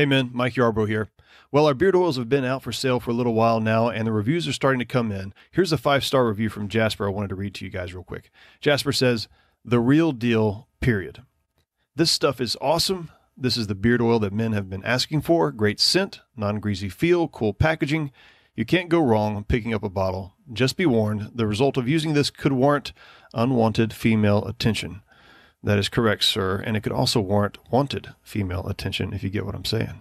Hey men, Mike Yarbrough here. Well, our beard oils have been out for sale for a little while now, and the reviews are starting to come in. Here's a 5-star review from Jasper I wanted to read to you guys real quick. Jasper says, "The real deal, period. This stuff is awesome. This is the beard oil that men have been asking for. Great scent, non-greasy feel, cool packaging. You can't go wrong picking up a bottle. Just be warned, the result of using this could warrant unwanted female attention." That is correct, sir, and it could also warrant wanted female attention, if you get what I'm saying.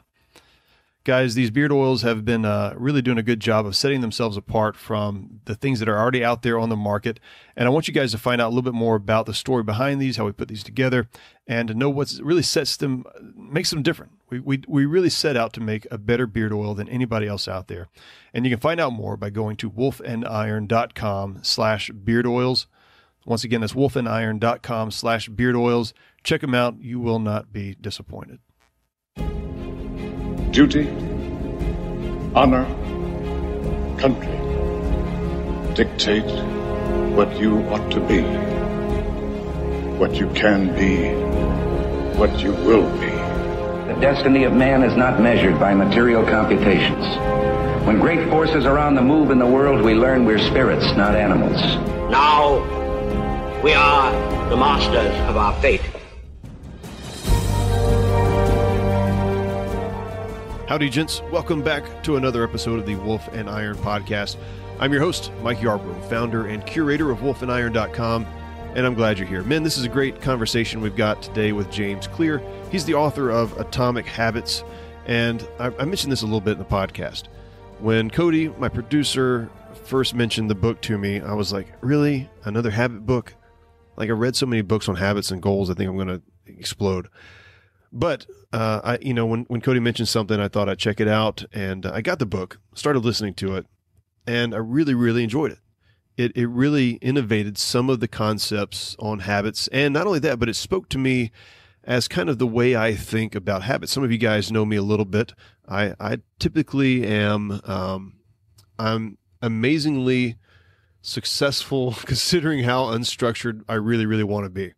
Guys, these beard oils have been really doing a good job of setting themselves apart from the things that are already out there on the market, and I want you guys to find out a little bit more about the story behind these, how we put these together, and to know what really makes them different. We really set out to make a better beard oil than anybody else out there, and you can find out more by going to wolfandiron.com/beardoils. Once again, that's wolfandiron.com/beardoils. Check them out. You will not be disappointed. Duty, honor, country dictate what you ought to be, what you can be, what you will be. The destiny of man is not measured by material computations. When great forces are on the move in the world, we learn we're spirits, not animals. Now, we are the masters of our fate. Howdy, gents. Welcome back to another episode of the Wolf and Iron podcast. I'm your host, Mike Yarbrough, founder and curator of wolfandiron.com, and I'm glad you're here. Men, this is a great conversation we've got today with James Clear. He's the author of Atomic Habits, and I mentioned this a little bit in the podcast. When Cody, my producer, first mentioned the book to me, I was like, really? Another habit book? Like, I read so many books on habits and goals, I think I'm going to explode. But, when Cody mentioned something, I thought I'd check it out, and I got the book, started listening to it, and I really, really enjoyed it. It really innovated some of the concepts on habits, and not only that, but it spoke to me as kind of the way I think about habits. Some of you guys know me a little bit. I typically am, I'm amazingly successful considering how unstructured I really, really want to be.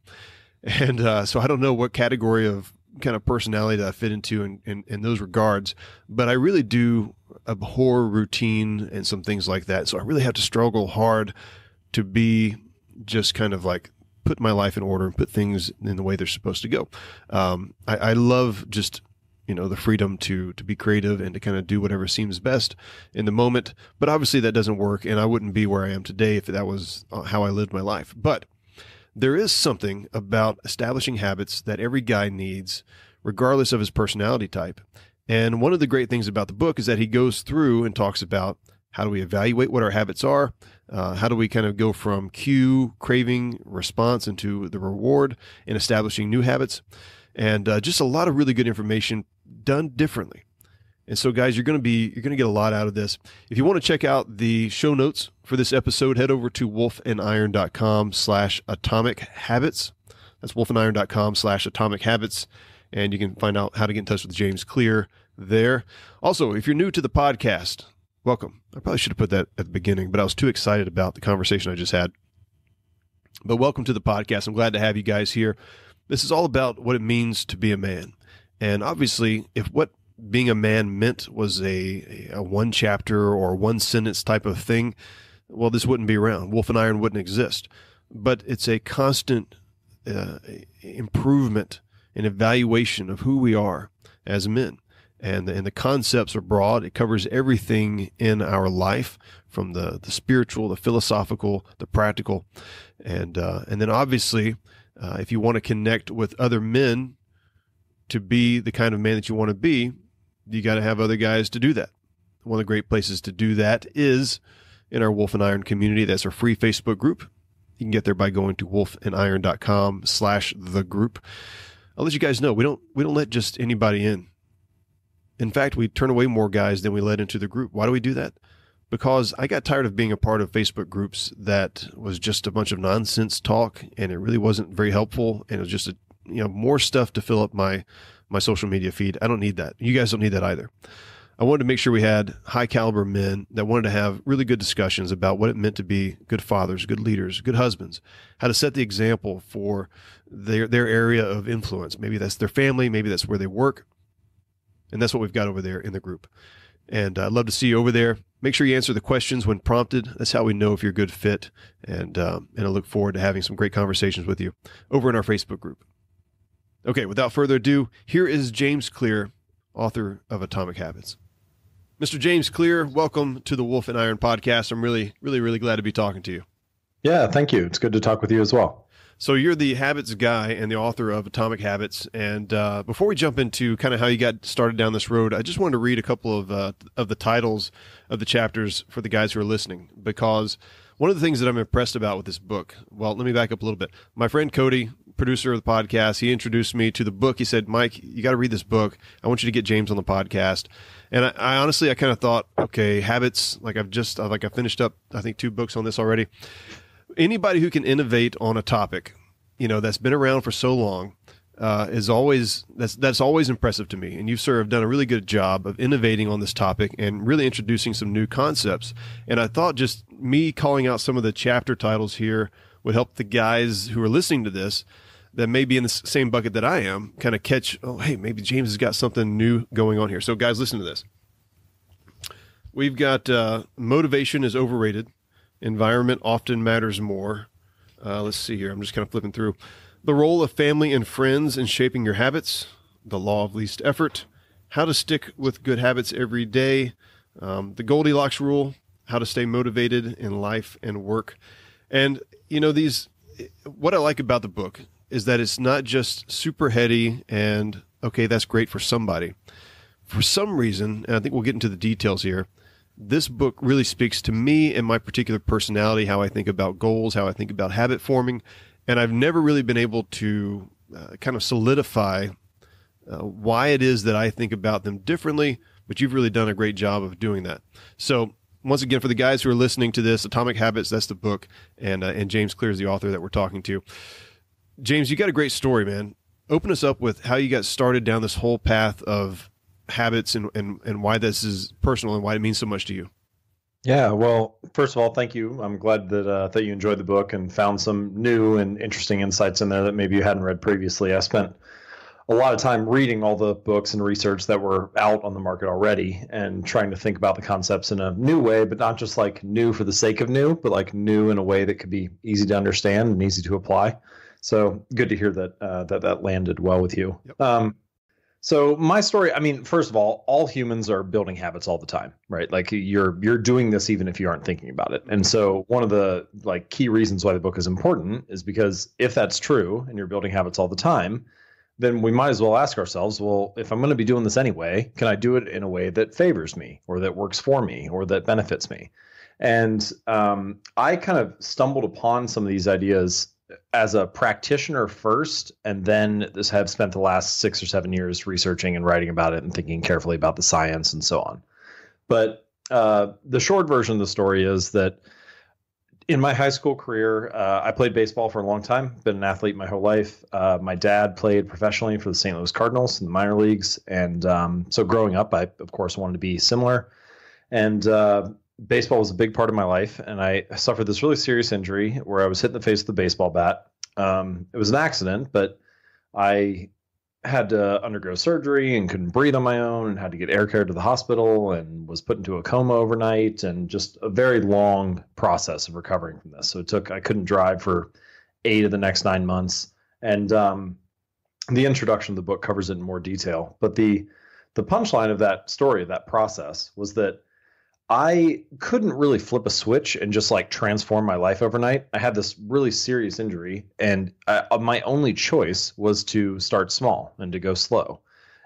And so I don't know what category of kind of personality that I fit into in those regards, but I really do abhor routine and some things like that. So I really have to struggle hard to be just kind of like put my life in order and put things in the way they're supposed to go. I love just the freedom to be creative and to kind of do whatever seems best in the moment. But obviously that doesn't work, and I wouldn't be where I am today if that was how I lived my life. But there is something about establishing habits that every guy needs, regardless of his personality type. And one of the great things about the book is that he goes through and talks about how do we evaluate what our habits are, how do we kind of go from cue, craving, response into the reward in establishing new habits, and just a lot of really good information done differently. And so, guys, you're going to get a lot out of this. If you want to check out the show notes for this episode, head over to wolfandiron.com/atomic habits. That's wolfandiron.com/atomic habits. And you can find out how to get in touch with James Clear there. Also, if you're new to the podcast, welcome. I probably should have put that at the beginning, but I was too excited about the conversation I just had. But welcome to the podcast. I'm glad to have you guys here. This is all about what it means to be a man. And obviously, if what being a man meant was a one chapter or one sentence type of thing, well, this wouldn't be around. Wolf and Iron wouldn't exist. But it's a constant improvement and evaluation of who we are as men. And the concepts are broad. It covers everything in our life, from the spiritual, the philosophical, the practical. And then obviously, if you want to connect with other men to be the kind of man that you want to be, you got to have other guys to do that. One of the great places to do that is in our Wolf and Iron community. That's our free Facebook group. You can get there by going to wolfandiron.com/thegroup. I'll let you guys know, we don't let just anybody in. In fact, we turn away more guys than we let into the group. Why do we do that? Because I got tired of being a part of Facebook groups that was just a bunch of nonsense talk, and it really wasn't very helpful, and it was just more stuff to fill up my social media feed. I don't need that. You guys don't need that either. I wanted to make sure we had high caliber men that wanted to have really good discussions about what it meant to be good fathers, good leaders, good husbands, how to set the example for their area of influence. Maybe that's their family, maybe that's where they work. And that's what we've got over there in the group. And I'd love to see you over there. Make sure you answer the questions when prompted. That's how we know if you're a good fit. And I look forward to having some great conversations with you over in our Facebook group. Okay, without further ado, here is James Clear, author of Atomic Habits. Mr. James Clear, welcome to the Wolf and Iron podcast. I'm really glad to be talking to you. Yeah, thank you. It's good to talk with you as well. So you're the habits guy and the author of Atomic Habits. And before we jump into kind of how you got started down this road, I just wanted to read a couple of the titles of the chapters for the guys who are listening, because one of the things that I'm impressed about with this book, well, let me back up a little bit. My friend Cody, producer of the podcast, he introduced me to the book. He said, Mike, you got to read this book. I want you to get James on the podcast. And I honestly kind of thought, okay, habits, I finished up, I think 2 books on this already. Anybody who can innovate on a topic, that's been around for so long, is always, that's always impressive to me. And you, sir, have done a really good job of innovating on this topic and really introducing some new concepts. And I thought just me calling out some of the chapter titles here would help the guys who are listening to this that may be in the same bucket that I am kind of catch, oh, hey, maybe James has got something new going on here. So guys, listen to this. We've got motivation is overrated. Environment often matters more. Let's see here. I'm just kind of flipping through. The role of family and friends in shaping your habits. The law of least effort. How to stick with good habits every day. The Goldilocks rule. How to stay motivated in life and work. And, what I like about the book is that it's not just super heady and, okay, that's great for somebody. For some reason, and I think we'll get into the details here, this book really speaks to me and my particular personality, how I think about goals, how I think about habit forming. And I've never really been able to kind of solidify why it is that I think about them differently, but you've really done a great job of doing that. So once again, for the guys who are listening to this, Atomic Habits, that's the book, and James Clear is the author that we're talking to. James, you got a great story, man. Open us up with how you got started down this whole path of habits and why this is personal and why it means so much to you. Yeah, well, first of all, thank you. I'm glad that you enjoyed the book and found some new and interesting insights in there that maybe you hadn't read previously. I spent a lot of time reading all the books and research that were out on the market already and trying to think about the concepts in a new way, but not just like new for the sake of new, but like new in a way that could be easy to understand and easy to apply. So good to hear that that landed well with you. Yep. So my story, I mean, first of all humans are building habits all the time, right? Like you're doing this even if you aren't thinking about it. And so one of the key reasons why the book is important is because if that's true and you're building habits all the time, then we might as well ask ourselves, well, if I'm going to be doing this anyway, can I do it in a way that favors me or that works for me or that benefits me? And I kind of stumbled upon some of these ideas as a practitioner first, and then have spent the last 6 or 7 years researching and writing about it and thinking carefully about the science and so on. But the short version of the story is that in my high school career, I played baseball for a long time, been an athlete my whole life. My dad played professionally for the St. Louis Cardinals in the minor leagues. And so growing up, I, of course, wanted to be similar. And baseball was a big part of my life, and I suffered this really serious injury where I was hit in the face with a baseball bat. It was an accident, but I had to undergo surgery and couldn't breathe on my own and had to get air care to the hospital and was put into a coma overnight, and just a very long process of recovering from this. So I couldn't drive for 8 of the next 9 months. And the introduction of the book covers it in more detail. But the punchline of that story, of that process, was that I couldn't really flip a switch and just transform my life overnight. I had this really serious injury, and my only choice was to start small and to go slow.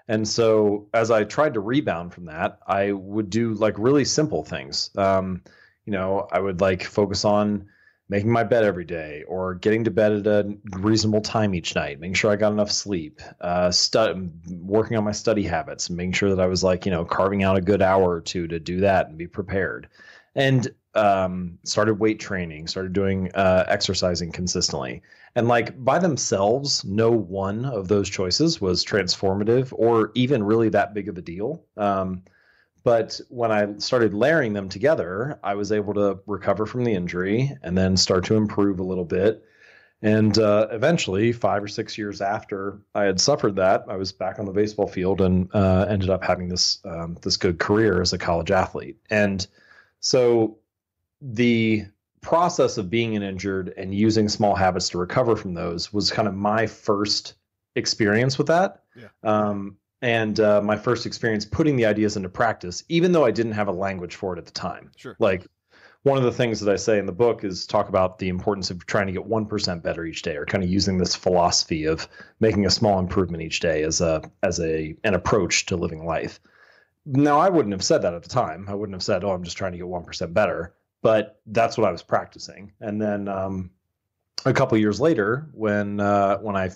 And so as I tried to rebound from that, I would do really simple things. I would focus on making my bed every day, or getting to bed at a reasonable time each night, making sure I got enough sleep, working on my study habits, and making sure that I was carving out a good hour or two to do that and be prepared. And started weight training, started doing exercising consistently. And by themselves, no one of those choices was transformative or even really that big of a deal. But when I started layering them together, I was able to recover from the injury and then start to improve a little bit. And eventually, 5 or 6 years after I had suffered that, I was back on the baseball field and ended up having this good career as a college athlete. And so the process of being injured and using small habits to recover from those was kind of my first experience with that. Yeah. And my first experience putting the ideas into practice, even though I didn't have a language for it at the time. Sure. Like, one of the things that I say in the book is talk about the importance of trying to get 1% better each day, or kind of using this philosophy of making a small improvement each day as an approach to living life. Now, I wouldn't have said that at the time. I wouldn't have said, "Oh, I'm just trying to get 1% better," but that's what I was practicing. And then a couple years later, when I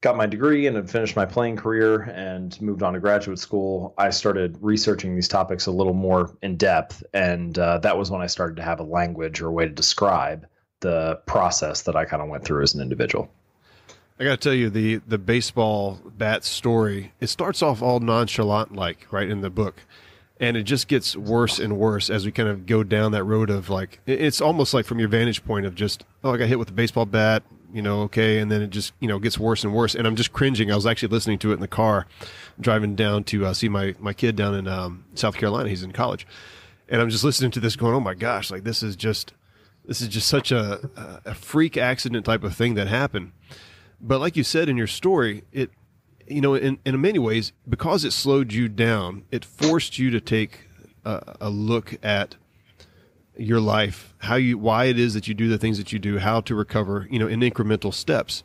got my degree and had finished my playing career and moved on to graduate school, I started researching these topics a little more in depth. And that was when I started to have a language or a way to describe the process that I kind of went through as an individual. I got to tell you, the baseball bat story, it starts off all nonchalant, like, right, in the book. And it just gets worse and worse as we kind of go down that road of, like, it's almost like from your vantage point of just, oh, I got hit with a baseball bat, okay. And then it just, gets worse and worse. And I'm just cringing. I was actually listening to it in the car, driving down to see my kid down in South Carolina. He's in college. And I'm just listening to this going, oh my gosh, like this is just such a freak accident type of thing that happened. But like you said in your story, it, in many ways, because it slowed you down, it forced you to take a look at your life, why it is that you do the things that you do, how to recover, in incremental steps.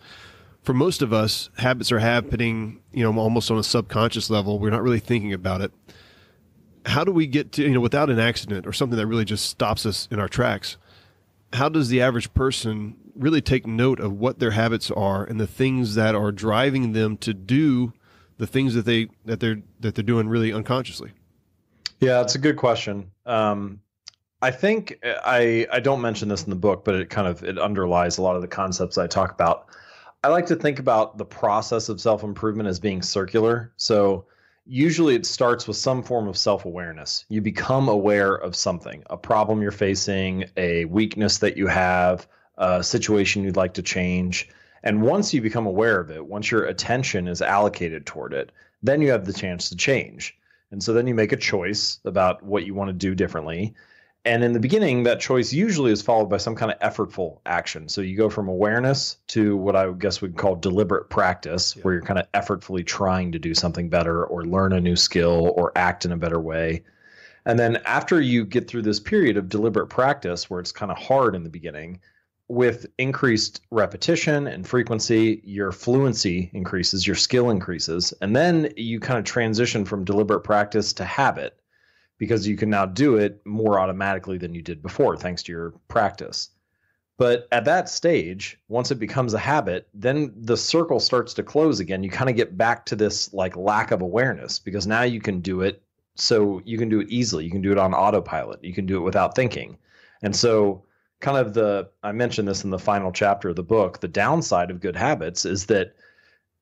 For most of us, habits are happening, almost on a subconscious level. We're not really thinking about it. How do we get to, without an accident or something that really just stops us in our tracks? How does the average person really take note of what their habits are and the things that are driving them to do the things that they're doing really unconsciously? Yeah, it's a good question. I think I don't mention this in the book, but it underlies a lot of the concepts I talk about. I like to think about the process of self-improvement as being circular. So usually it starts with some form of self-awareness. You become aware of something, a problem you're facing, a weakness that you have, a situation you'd like to change. And once you become aware of it, once your attention is allocated toward it, then you have the chance to change. And so then you make a choice about what you want to do differently. And in the beginning, that choice usually is followed by some kind of effortful action. So you go from awareness to what I guess we'd call deliberate practice, where you're kind of effortfully trying to do something better or learn a new skill or act in a better way. And then after you get through this period of deliberate practice, where it's kind of hard in the beginning, with increased repetition and frequency, your fluency increases, your skill increases, and then you kind of transition from deliberate practice to habit, because you can now do it more automatically than you did before, thanks to your practice. But at that stage, once it becomes a habit, then the circle starts to close again. You kind of get back to this like lack of awareness, because now you can do it. So you can do it easily. You can do it on autopilot. You can do it without thinking. And so I mentioned this in the final chapter of the book, the downside of good habits is that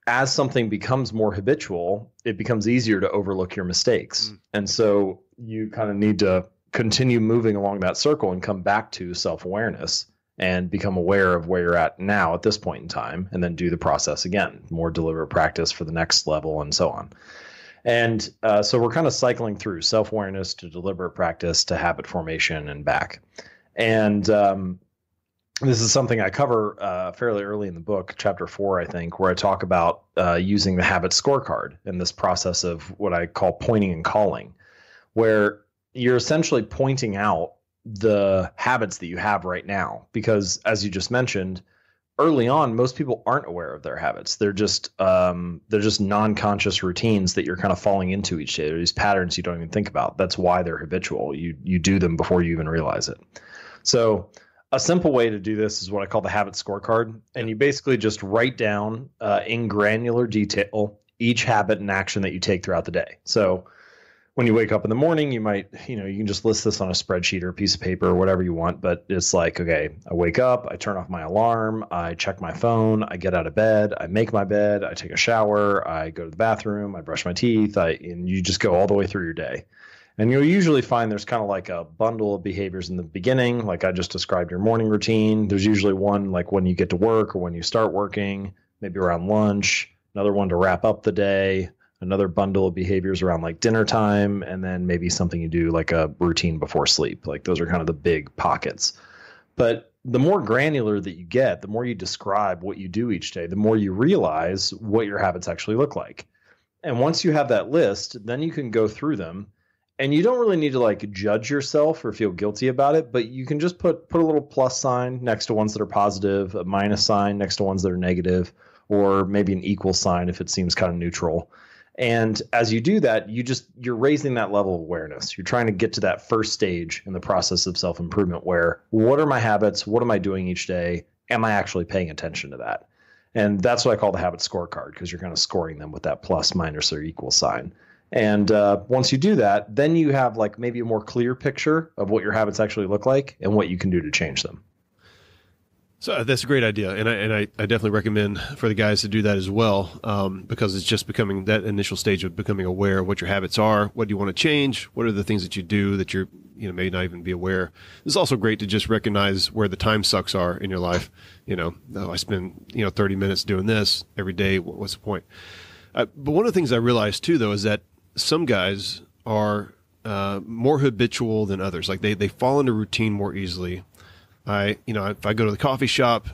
as something becomes more habitual, it becomes easier to overlook your mistakes. And so you kind of need to continue moving along that circle and come back to self-awareness and become aware of where you're at now at this point in time, and then do the process again, more deliberate practice for the next level and so on. And so we're kind of cycling through self-awareness to deliberate practice to habit formation and back. And this is something I cover fairly early in the book, chapter 4, I think, where I talk about using the habit scorecard in this process of what I call pointing and calling, where you're essentially pointing out the habits that you have right now. Because as you just mentioned, early on, most people aren't aware of their habits. They're just non-conscious routines that you're kind of falling into each day. They're these patterns you don't even think about. That's why they're habitual. You do them before you even realize it. So a simple way to do this is what I call the habit scorecard. And you basically just write down in granular detail each habit and action that you take throughout the day. So when you wake up in the morning, you might, you can just list this on a spreadsheet or a piece of paper or whatever you want. But it's like, okay, I wake up, I turn off my alarm, I check my phone, I get out of bed, I make my bed, I take a shower, I go to the bathroom, I brush my teeth, and you just go all the way through your day. And you'll usually find there's kind of like a bundle of behaviors in the beginning, like I just described your morning routine. There's usually one like when you get to work or when you start working, maybe around lunch, another one to wrap up the day, another bundle of behaviors around like dinner time, and then maybe something you do like a routine before sleep. Like those are kind of the big pockets. But the more granular that you get, the more you describe what you do each day, the more you realize what your habits actually look like. And once you have that list, then you can go through them. And you don't really need to like judge yourself or feel guilty about it, but you can just put a little plus sign next to ones that are positive, a minus sign next to ones that are negative, or maybe an equal sign if it seems kind of neutral. And as you do that, you're raising that level of awareness. You're trying to get to that first stage in the process of self-improvement where what are my habits? What am I doing each day? Am I actually paying attention to that? And that's what I call the habit scorecard, because you're kind of scoring them with that plus, minus, or equal sign. And once you do that, then you have like maybe a more clear picture of what your habits actually look like and what you can do to change them. So that's a great idea. And I definitely recommend for the guys to do that as well, because it's just becoming that initial stage of becoming aware of what your habits are. What do you want to change? What are the things that you do that you're, may not even be aware? It's also great to just recognize where the time sucks are in your life. I spend, 30 minutes doing this every day. What's the point? But one of the things I realized too, though, is that some guys are more habitual than others. Like they fall into routine more easily. If I go to the coffee shop,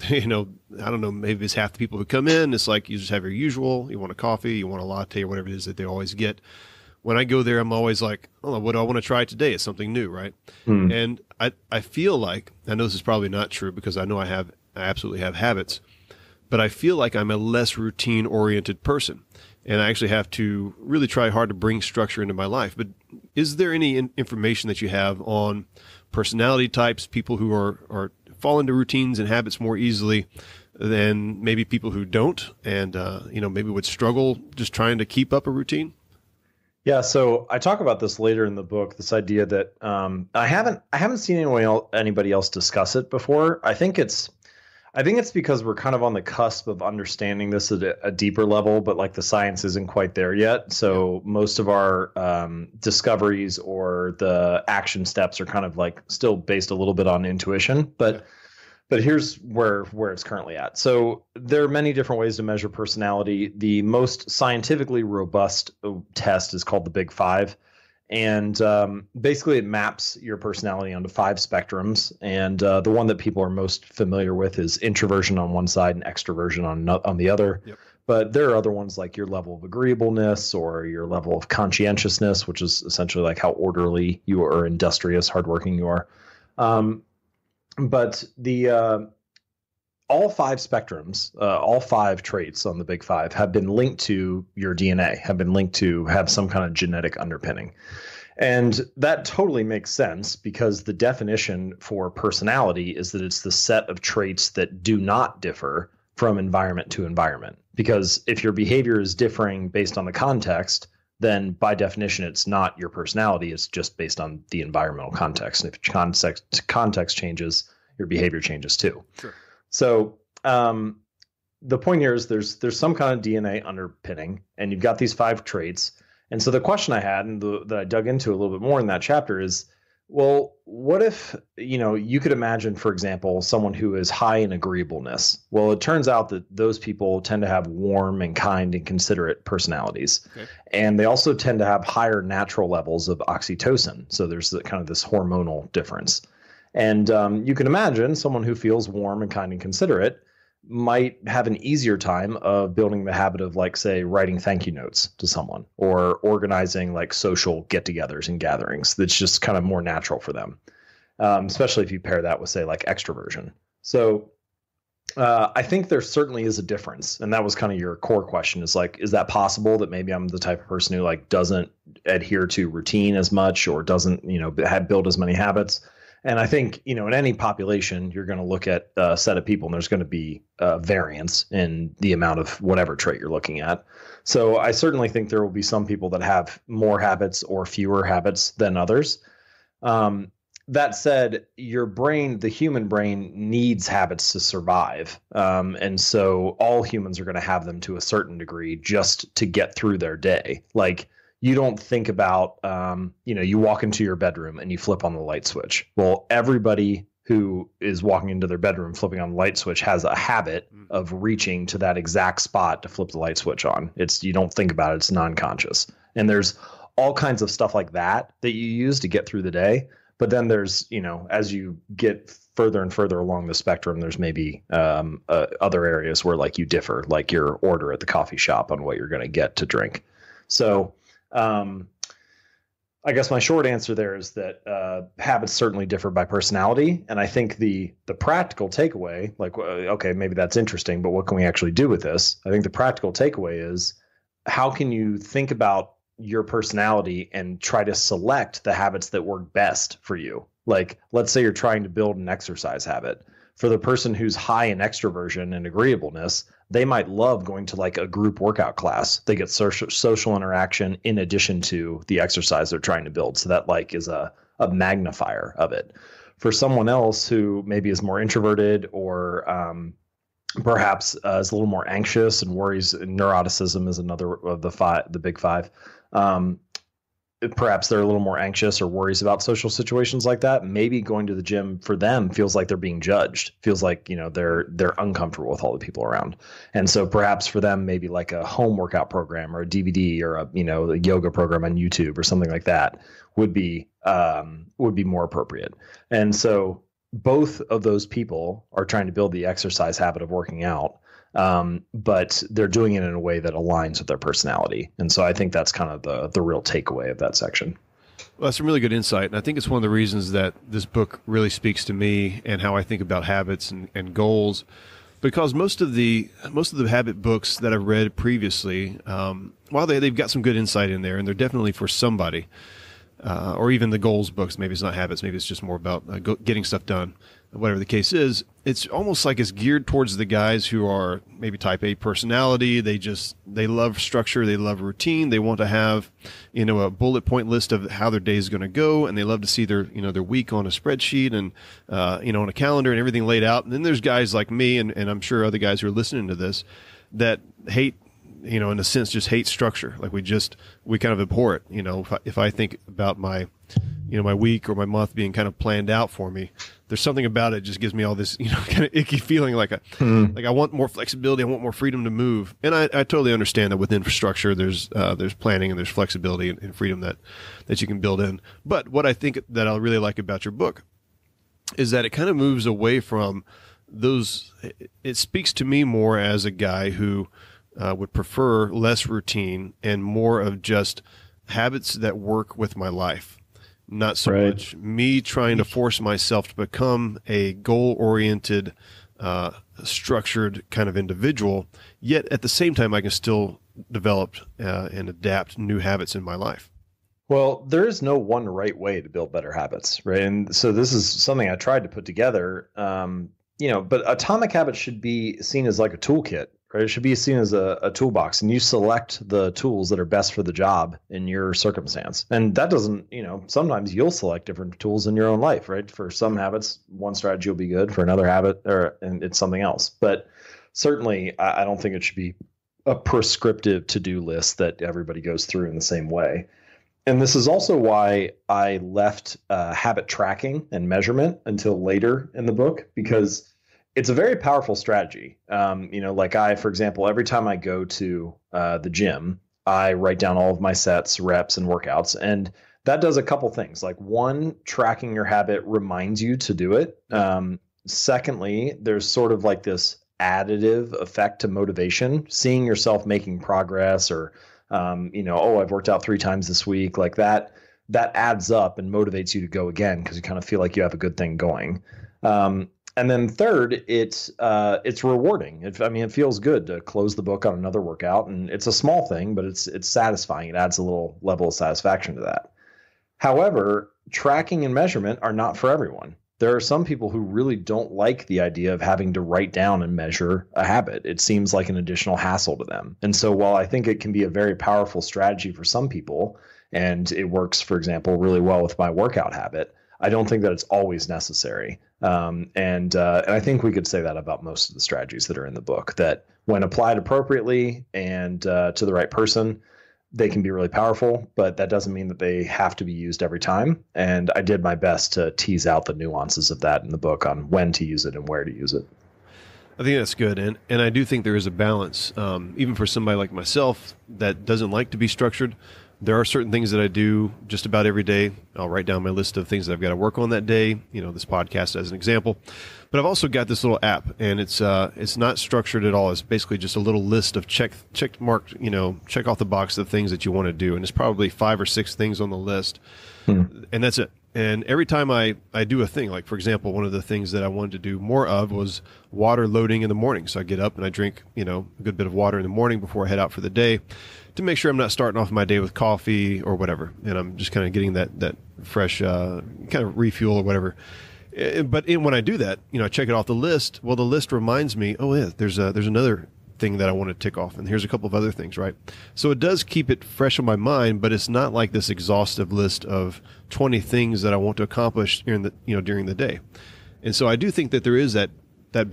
I don't know, maybe it's half the people who come in. It's like you just have your usual. You want a coffee, you want a latte, or whatever it is that they always get. When I go there, I'm always like, oh, what do I want to try today? It's something new, right? And I feel like, I know this is probably not true because I know I absolutely have habits, but I feel like I'm a less routine-oriented person. And I actually have to really try hard to bring structure into my life. But is there any information that you have on personality types, people who are fall into routines and habits more easily than maybe people who don't, and maybe would struggle just trying to keep up a routine? Yeah, so I talk about this later in the book. This idea that I haven't seen anybody else discuss it before. I think it's because we're kind of on the cusp of understanding this at a deeper level, but like the science isn't quite there yet. So most of our discoveries or the action steps are kind of like still based a little bit on intuition. But here's where it's currently at. So there are many different ways to measure personality. The most scientifically robust test is called the Big Five. And basically it maps your personality onto 5 spectrums. And the one that people are most familiar with is introversion on one side and extroversion on the other. Yep. But there are other ones like your level of agreeableness or your level of conscientiousness, which is essentially like how orderly you are, industrious, hardworking you are. But all 5 spectrums, all 5 traits on the Big Five have been linked to your DNA, have been linked to have some kind of genetic underpinning. And that totally makes sense because the definition for personality is that it's the set of traits that do not differ from environment to environment. Because if your behavior is differing based on the context, then by definition, it's not your personality. It's just based on the environmental context. And if context changes, your behavior changes too. Sure. So the point here is there's some kind of DNA underpinning, and you've got these 5 traits. And so the question I had and that I dug into a little bit more in that chapter is, well, what if, you could imagine, for example, someone who is high in agreeableness. Well, it turns out that those people tend to have warm and kind and considerate personalities. Okay. And they also tend to have higher natural levels of oxytocin. So there's kind of this hormonal difference. And you can imagine someone who feels warm and kind and considerate might have an easier time of building the habit of, like, say, writing thank you notes to someone or organizing like social get-togethers and gatherings. That's just kind of more natural for them, especially if you pair that with, say, like extroversion. So I think there certainly is a difference. And that was kind of your core question, is like, is that possible that maybe I'm the type of person who like doesn't adhere to routine as much or doesn't, build as many habits? And I think, in any population, you're going to look at a set of people and there's going to be variance in the amount of whatever trait you're looking at. So I certainly think there will be some people that have more habits or fewer habits than others. That said, the human brain needs habits to survive. And so all humans are going to have them to a certain degree just to get through their day. Like, you don't think about, you walk into your bedroom and you flip on the light switch. Well, everybody who is walking into their bedroom, flipping on the light switch, has a habit of reaching to that exact spot to flip the light switch on. You don't think about it. It's non-conscious. And there's all kinds of stuff like that you use to get through the day. But then there's, as you get further and further along the spectrum, there's maybe other areas where like you differ, like your order at the coffee shop on what you're going to get to drink. So I guess my short answer there is that habits certainly differ by personality. And I think the practical takeaway, like, okay, maybe that's interesting, but what can we actually do with this? I think the practical takeaway is, how can you think about your personality and try to select the habits that work best for you? Like, let's say you're trying to build an exercise habit. For the person who's high in extroversion and agreeableness, they might love going to like a group workout class. They get social interaction in addition to the exercise they're trying to build. So that like is a magnifier of it. For someone else who maybe is more introverted or perhaps is a little more anxious and worries, neuroticism is another of the big five. Perhaps they're a little more anxious or worries about social situations like that. Maybe going to the gym for them feels like they're being judged, feels like, they're uncomfortable with all the people around. And so perhaps for them, maybe like a home workout program or a DVD or a yoga program on YouTube or something like that would be more appropriate. And so both of those people are trying to build the exercise habit of working out. But they're doing it in a way that aligns with their personality. And so I think that's kind of the real takeaway of that section. Well, that's some really good insight. And I think it's one of the reasons that this book really speaks to me and how I think about habits and goals, because most of the habit books that I've read previously, while they've got some good insight in there, and they're definitely for somebody, or even the goals books, maybe it's not habits, maybe it's just more about getting stuff done. Whatever the case is, it's almost like it's geared towards the guys who are maybe type A personality. They love structure. They love routine. They want to have, a bullet point list of how their day is going to go. And they love to see their week on a spreadsheet and, on a calendar and everything laid out. And then there's guys like me and I'm sure other guys who are listening to this that hate, in a sense, just hate structure. Like we kind of abhor it. If I think about my week or my month being kind of planned out for me, there's something about it just gives me all this, kind of icky feeling like I want more flexibility. I want more freedom to move. And I totally understand that within structure, there's planning and there's flexibility and freedom that you can build in. But what I think that I really like about your book is that it kind of moves away from those. It speaks to me more as a guy who would prefer less routine and more of just habits that work with my life. Not so much me trying to force myself to become a goal-oriented, structured kind of individual, yet at the same time I can still develop and adapt new habits in my life. Well, there is no one right way to build better habits, right? And so this is something I tried to put together, but Atomic Habits should be seen as like a toolkit, right? It should be seen as a toolbox, and you select the tools that are best for the job in your circumstance. And that doesn't, sometimes you'll select different tools in your own life, right? For some habits, one strategy will be good. For another habit, and it's something else. But certainly, I don't think it should be a prescriptive to-do list that everybody goes through in the same way. And this is also why I left habit tracking and measurement until later in the book, because it's a very powerful strategy. For example, every time I go to the gym, I write down all of my sets, reps, and workouts. And that does a couple things. Like one, tracking your habit reminds you to do it. Secondly, there's sort of like this additive effect to motivation, seeing yourself making progress or, I've worked out 3 times this week, like that adds up and motivates you to go again because you kind of feel like you have a good thing going. And then third, it's rewarding. It feels good to close the book on another workout, and it's a small thing, but it's satisfying. It adds a little level of satisfaction to that. However, tracking and measurement are not for everyone. There are some people who really don't like the idea of having to write down and measure a habit. It seems like an additional hassle to them. And so while I think it can be a very powerful strategy for some people, and it works, for example, really well with my workout habit, I don't think that it's always necessary. And I think we could say that about most of the strategies that are in the book, that when applied appropriately and to the right person, they can be really powerful, but that doesn't mean that they have to be used every time. And I did my best to tease out the nuances of that in the book on when to use it and where to use it. I think that's good. And I do think there is a balance, even for somebody like myself that doesn't like to be structured. There are certain things that I do just about every day. I'll write down my list of things that I've got to work on that day, this podcast as an example. But I've also got this little app, and it's not structured at all. It's basically just a little list of check off the box of things that you want to do. And it's probably 5 or 6 things on the list. And that's it. And every time I do a thing, like, for example, one of the things that I wanted to do more of was water loading in the morning. So I get up and I drink, a good bit of water in the morning before I head out for the day to make sure I'm not starting off my day with coffee or whatever. And I'm just kind of getting that fresh kind of refuel or whatever. But when I do that, I check it off the list. Well, the list reminds me, oh, yeah, there's another thing that I want to tick off, and here's a couple of other things, right? So it does keep it fresh on my mind, but it's not like this exhaustive list of 20 things that I want to accomplish during the day. And so I do think that there is that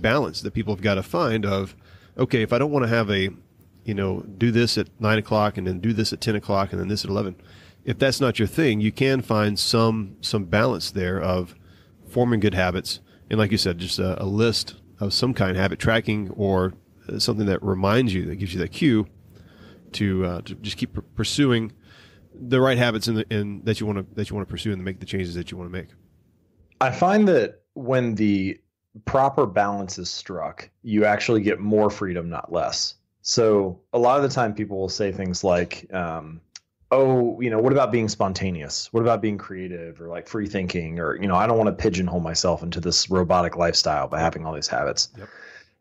balance that people have got to find of, okay, if I don't want to have do this at 9 o'clock and then do this at 10 o'clock and then this at 11, if that's not your thing, you can find some balance there of forming good habits. And like you said, just a list of some kind, habit tracking, or something that reminds you, that gives you that cue to just keep pursuing the right habits that you want to pursue and make the changes that you want to make. I find that when the proper balance is struck, you actually get more freedom, not less. So a lot of the time people will say things like, what about being spontaneous? What about being creative, or like free thinking? Or, I don't want to pigeonhole myself into this robotic lifestyle by having all these habits. Yep.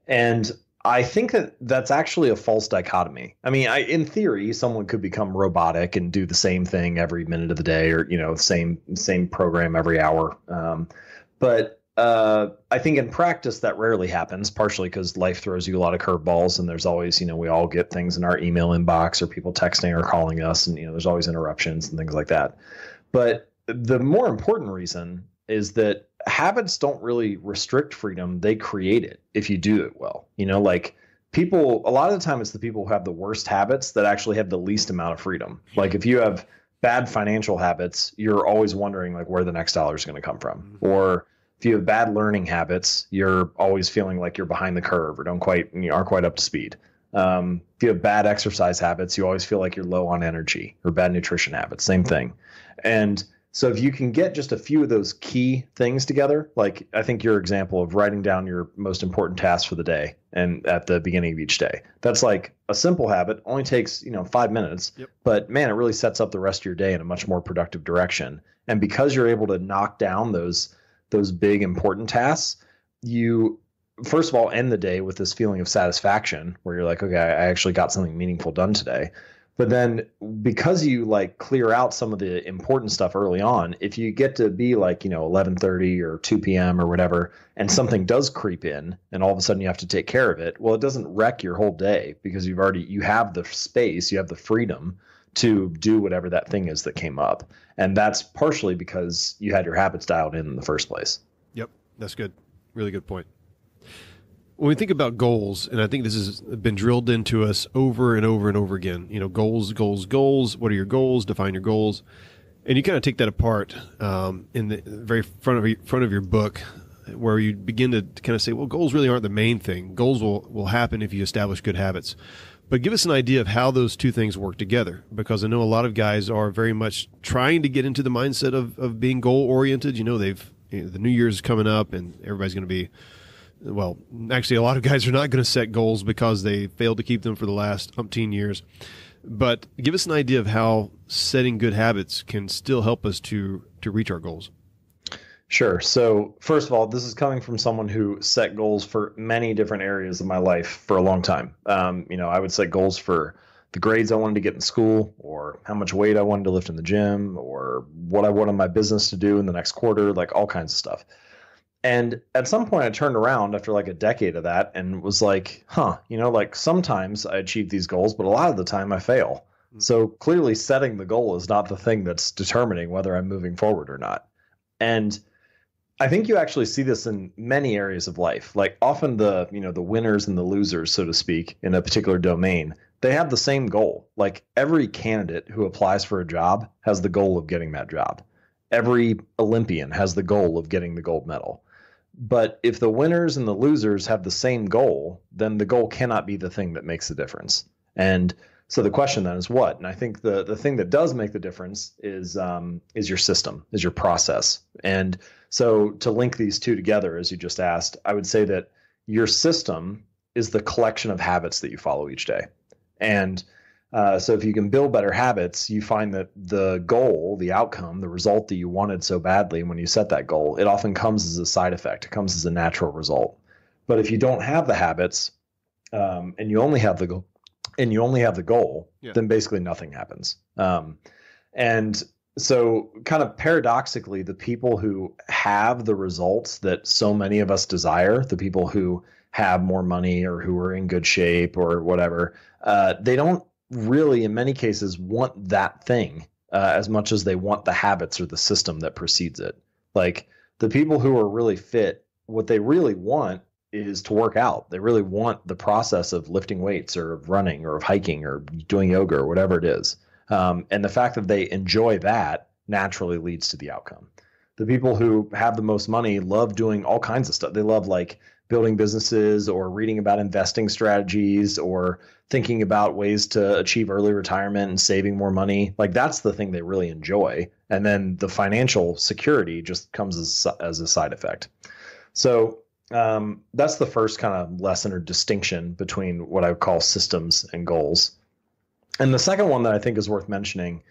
And I think that that's actually a false dichotomy. I mean, in theory, someone could become robotic and do the same thing every minute of the day, or, same program every hour. But I think in practice that rarely happens, partially because life throws you a lot of curveballs, and there's always, we all get things in our email inbox, or people texting or calling us, and, there's always interruptions and things like that. But the more important reason is that habits don't really restrict freedom. They create it if you do it well. Like people, a lot of the time it's the people who have the worst habits that actually have the least amount of freedom. Like if you have bad financial habits, you're always wondering like where the next dollar is going to come from. Or if you have bad learning habits, you're always feeling like you're behind the curve or aren't quite up to speed. If you have bad exercise habits, you always feel like you're low on energy, or bad nutrition habits, same thing. And so if you can get just a few of those key things together, like I think your example of writing down your most important tasks for the day and at the beginning of each day, that's like a simple habit, only takes, 5 minutes, Yep. But man, it really sets up the rest of your day in a much more productive direction. And because you're able to knock down those big important tasks, you first of all end the day with this feeling of satisfaction where you're like, okay, I actually got something meaningful done today. But then because you like clear out some of the important stuff early on, if you get to be like, 11:30 or 2 p.m. or whatever, and something does creep in and all of a sudden you have to take care of it, well, it doesn't wreck your whole day because you have the space, you have the freedom to do whatever that thing is that came up. And that's partially because you had your habits dialed in the first place. Yep. That's good. Really good point. When we think about goals, and I think this has been drilled into us over and over and over again, goals. What are your goals? Define your goals. And you kind of take that apart in the very front of your book, where you begin to kind of say, well, goals really aren't the main thing. Goals will happen if you establish good habits. But give us an idea of how those two things work together, because I know a lot of guys are very much trying to get into the mindset of being goal-oriented. The New Year's is coming up, and everybody's going to be, well, actually, a lot of guys are not going to set goals because they failed to keep them for the last umpteen years. But give us an idea of how setting good habits can still help us to reach our goals. Sure. So first of all, this is coming from someone who set goals for many different areas of my life for a long time. I would set goals for the grades I wanted to get in school, or how much weight I wanted to lift in the gym, or what I wanted my business to do in the next quarter, like all kinds of stuff. And at some point I turned around after like a decade of that and was like, sometimes I achieve these goals, but a lot of the time I fail. So clearly setting the goal is not the thing that's determining whether I'm moving forward or not. And I think you actually see this in many areas of life. Like often the winners and the losers, so to speak, in a particular domain, they have the same goal. Like every candidate who applies for a job has the goal of getting that job. Every Olympian has the goal of getting the gold medal. But if the winners and the losers have the same goal, then the goal cannot be the thing that makes the difference. And so the question then is what? And I think the thing that does make the difference is your system, is your process. And so to link these two together, as you just asked, I would say that your system is the collection of habits that you follow each day. And so if you can build better habits, you find that the goal, the outcome, the result that you wanted so badly when you set that goal, it often comes as a side effect. It comes as a natural result. But if you don't have the habits and you only have the goal, then basically nothing happens. And so kind of paradoxically, the people who have the results that so many of us desire, the people who have more money or who are in good shape or whatever, they don't really, in many cases, want that thing as much as they want the habits or the system that precedes it. Like the people who are really fit, what they really want is to work out. They really want the process of lifting weights or of running or of hiking or doing yoga or whatever it is. And the fact that they enjoy that naturally leads to the outcome. The people who have the most money love doing all kinds of stuff. They love like building businesses or reading about investing strategies or thinking about ways to achieve early retirement and saving more money. Like that's the thing they really enjoy. And then the financial security just comes as a side effect. So that's the first kind of lesson or distinction between what I would call systems and goals. And the second one that I think is worth mentioning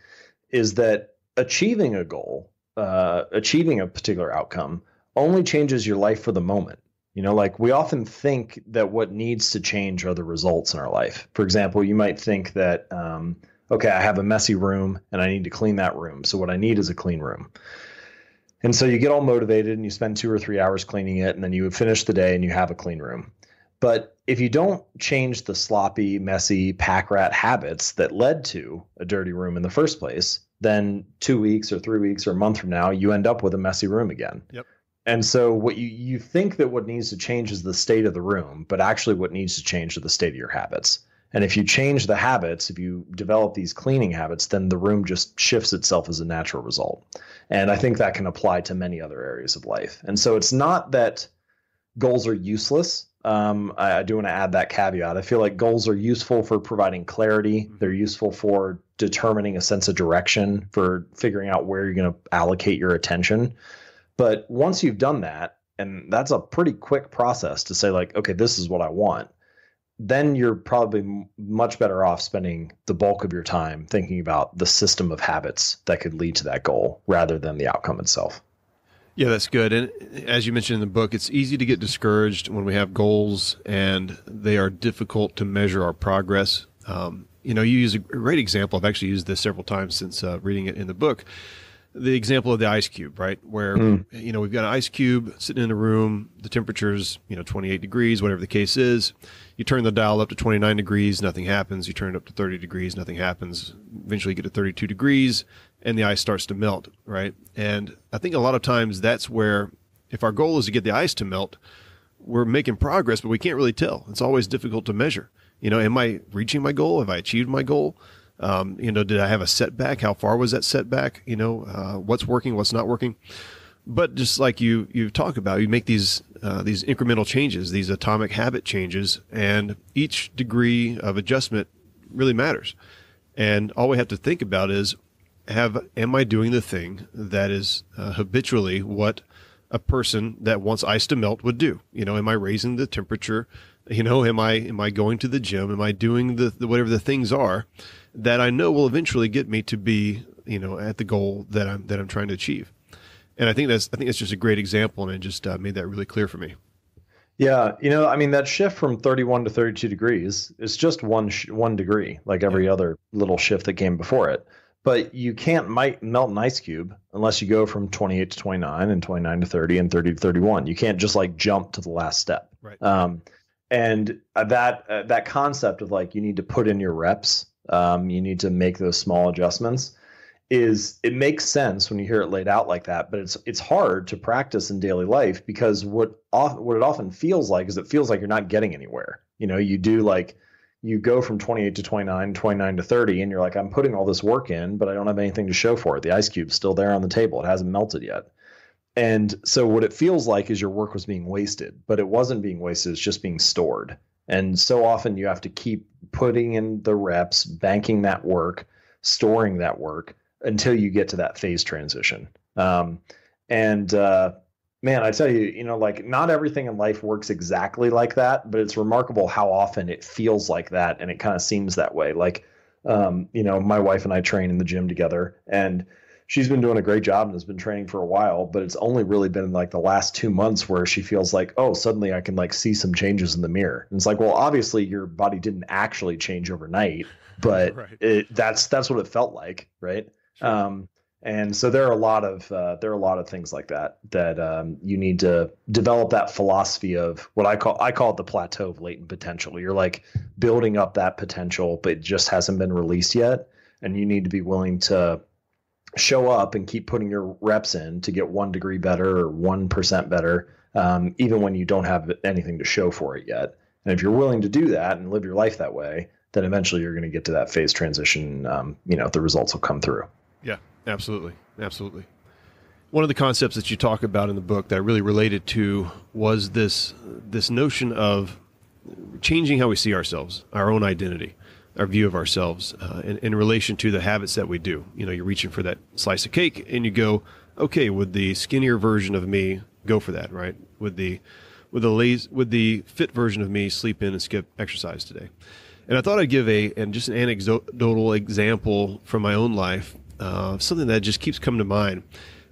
is that achieving a goal, achieving a particular outcome only changes your life for the moment. You know, like we often think that what needs to change are the results in our life. For example, you might think that, okay, I have a messy room and I need to clean that room. So what I need is a clean room. And so you get all motivated and you spend 2 or 3 hours cleaning it, and then you finish the day and you have a clean room. But if you don't change the sloppy, messy, pack rat habits that led to a dirty room in the first place, then 2 weeks or 3 weeks or a month from now, you end up with a messy room again. Yep. And so what you think that what needs to change is the state of the room, but actually what needs to change is the state of your habits. And if you change the habits, if you develop these cleaning habits, then the room just shifts itself as a natural result. And I think that can apply to many other areas of life. And so it's not that goals are useless. I do want to add that caveat. I feel like goals are useful for providing clarity. They're useful for determining a sense of direction, for figuring out where you're going to allocate your attention. But once you've done that, and that's a pretty quick process to say like, okay, this is what I want, then you're probably much better off spending the bulk of your time thinking about the system of habits that could lead to that goal rather than the outcome itself. Yeah, that's good. And as you mentioned in the book, it's easy to get discouraged when we have goals and they are difficult to measure our progress. You use a great example. I've actually used this several times since reading it in the book. The example of the ice cube, right? Where, we've got an ice cube sitting in a room, the temperature's, 28 degrees, whatever the case is. You turn the dial up to 29 degrees, nothing happens. You turn it up to 30 degrees, nothing happens. Eventually you get to 32 degrees and the ice starts to melt, right? And I think a lot of times that's where, if our goal is to get the ice to melt, we're making progress, but we can't really tell. It's always difficult to measure. Am I reaching my goal? Have I achieved my goal? Did I have a setback? How far was that setback? What's working, what's not working? But just like you talk about, you make these incremental changes, these atomic habit changes, and each degree of adjustment really matters. And all we have to think about is, am I doing the thing that is habitually what a person that wants ice to melt would do? Am I raising the temperature? Am I going to the gym? Am I doing the whatever the things are that I know will eventually get me to be, at the goal that I'm trying to achieve? And I think that's just a great example, and it just made that really clear for me. Yeah, that shift from 31 to 32 degrees is just one degree, like every other little shift that came before it. But you can't melt an ice cube unless you go from 28 to 29 and 29 to 30 and 30 to 31. You can't just like jump to the last step. Right. And that concept of like you need to put in your reps, you need to make those small adjustments. It makes sense when you hear it laid out like that, but it's hard to practice in daily life because what it often feels like is it feels like you're not getting anywhere. You do like you go from 28 to 29, 29 to 30, and you're like, I'm putting all this work in, but I don't have anything to show for it. The ice cube's still there on the table. It hasn't melted yet. And so what it feels like is your work was being wasted, but it wasn't being wasted. It's just being stored. And so often you have to keep putting in the reps, banking that work, storing that work until you get to that phase transition. Man, I tell you, like not everything in life works exactly like that, but it's remarkable how often it feels like that. And it kind of seems that way. Like, my wife and I train in the gym together, and she's been doing a great job and has been training for a while, but it's only really been like the last 2 months where she feels like, oh, suddenly I can like see some changes in the mirror. And it's like, well, obviously your body didn't actually change overnight, but right. That's what it felt like. Right. Sure. And so there are a lot of things like that you need to develop that philosophy of what I call it the plateau of latent potential. You're like building up that potential, but it just hasn't been released yet. And you need to be willing to show up and keep putting your reps in to get 1 degree better or 1% better, even when you don't have anything to show for it yet. And if you're willing to do that and live your life that way, then eventually you're going to get to that phase transition. The results will come through. Yeah. Absolutely. Absolutely. One of the concepts that you talk about in the book that I really related to was this notion of changing how we see ourselves, our own identity, our view of ourselves in relation to the habits that we do. You're reaching for that slice of cake and you go, okay, would the skinnier version of me go for that, right? Would the fit version of me sleep in and skip exercise today? And I thought I'd give just an anecdotal example from my own life. Something that just keeps coming to mind.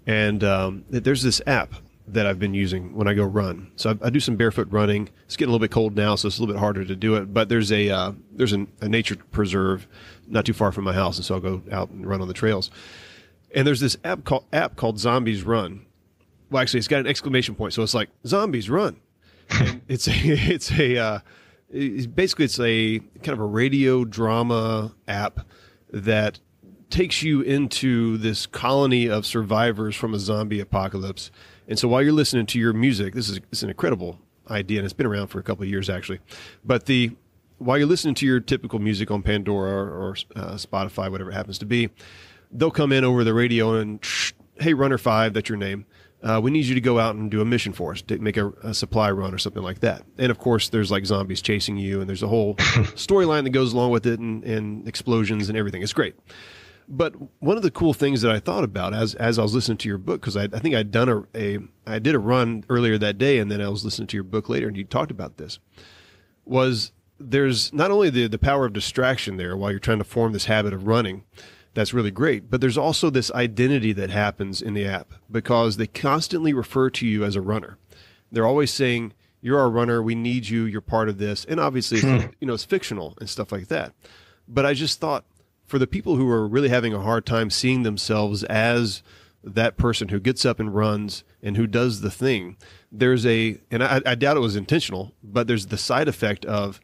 And there's this app that I've been using when I go run. So I do some barefoot running. It's getting a little bit cold now, so it's a little bit harder to do it. But there's a nature preserve not too far from my house, and so I'll go out and run on the trails. And there's this app called Zombies Run. Well, actually, it's got an exclamation point, so it's like Zombies Run. And it's basically a kind of a radio drama app that takes you into this colony of survivors from a zombie apocalypse. And so while you're listening to your music, it's an incredible idea, and it's been around for a couple of years actually. But while you're listening to your typical music on Pandora or Spotify, whatever it happens to be, they'll come in over the radio and, hey, Runner 5, that's your name. We need you to go out and do a mission for us, to make a supply run or something like that. And of course, there's like zombies chasing you, and there's a whole storyline that goes along with it, and explosions and everything. It's great. But one of the cool things that I thought about as I was listening to your book, because I think I'd done I did a run earlier that day, and then I was listening to your book later, and you talked about this, was there's not only the power of distraction there while you're trying to form this habit of running, that's really great, but there's also this identity that happens in the app because they constantly refer to you as a runner. They're always saying, you're our runner, we need you, you're part of this. And obviously, it's fictional and stuff like that. But I just thought, for the people who are really having a hard time seeing themselves as that person who gets up and runs and who does the thing, and I doubt it was intentional, but there's the side effect of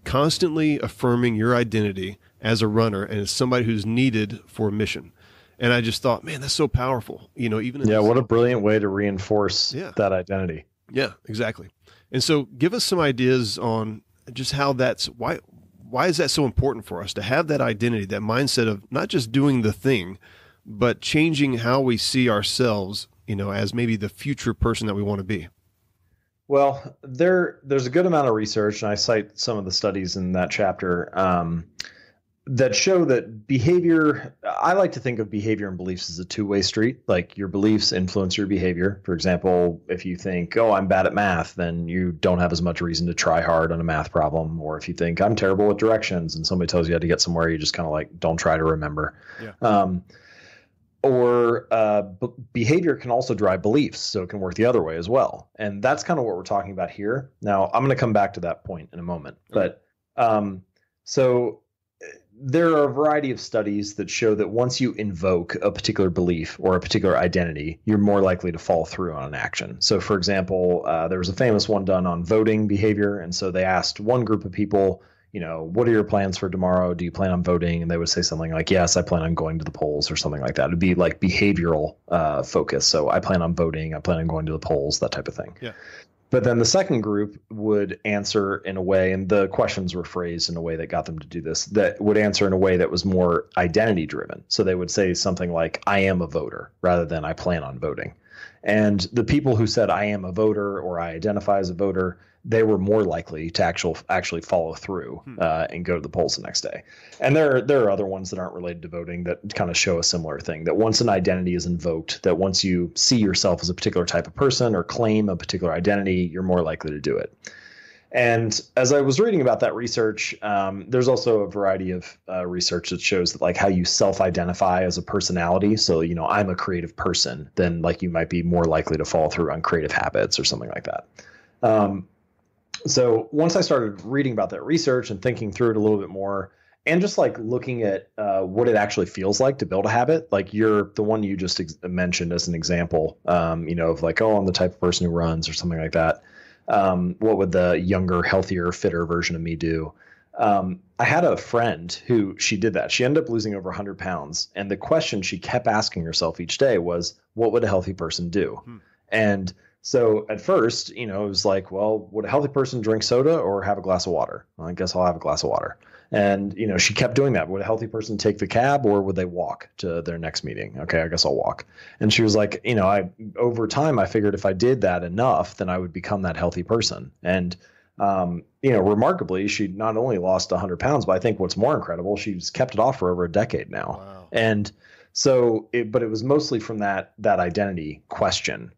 constantly affirming your identity as a runner and as somebody who's needed for a mission. And I just thought, man, that's so powerful. What a brilliant way to reinforce that identity. Yeah, exactly. And so give us some ideas on just how why is that so important for us to have that identity, that mindset of not just doing the thing, but changing how we see ourselves, as maybe the future person that we want to be? Well, there's a good amount of research, and I cite some of the studies in that chapter that show that behavior, I like to think of behavior and beliefs as a two-way street. Like your beliefs influence your behavior. For example, if you think, oh, I'm bad at math, then you don't have as much reason to try hard on a math problem. Or if you think I'm terrible with directions and somebody tells you how to get somewhere, you just kind of like, don't try to remember. Yeah. Behavior can also drive beliefs, so it can work the other way as well. And that's kind of what we're talking about here. Now, I'm going to come back to that point in a moment. Okay. But so there are a variety of studies that show that once you invoke a particular belief or a particular identity, you're more likely to follow through on an action. So, for example, there was a famous one done on voting behavior. And so they asked one group of people, what are your plans for tomorrow? Do you plan on voting? And they would say something like, yes, I plan on going to the polls, or something like that. It'd be like behavioral focus. So I plan on voting. I plan on going to the polls, that type of thing. Yeah. But then the second group would answer in a way, and the questions were phrased in a way that got them to do this, that would answer in a way that was more identity driven. So they would say something like, I am a voter, rather than I plan on voting. And the people who said, I am a voter, or I identify as a voter, they were more likely to actually follow through and go to the polls the next day. And there are other ones that aren't related to voting that kind of show a similar thing, that once an identity is invoked, that once you see yourself as a particular type of person or claim a particular identity, you're more likely to do it. And as I was reading about that research, there's also a variety of research that shows that like how you self-identify as a personality. So, I'm a creative person, then like you might be more likely to fall through on creative habits or something like that. So once I started reading about that research and thinking through it a little bit more, and just like looking at what it actually feels like to build a habit, like you're the one you just mentioned as an example, of like, oh, I'm the type of person who runs or something like that. What would the younger, healthier, fitter version of me do? I had a friend who she did that. She ended up losing over 100 pounds. And the question she kept asking herself each day was, what would a healthy person do? And so at first, it was like, well, would a healthy person drink soda or have a glass of water? Well, I guess I'll have a glass of water. And, she kept doing that. Would a healthy person take the cab or would they walk to their next meeting? Okay, I guess I'll walk. And she was like, over time, I figured if I did that enough, then I would become that healthy person. And, remarkably, she not only lost 100 pounds, but I think what's more incredible, she's kept it off for over a decade now. Wow. And so, but it was mostly from that identity question.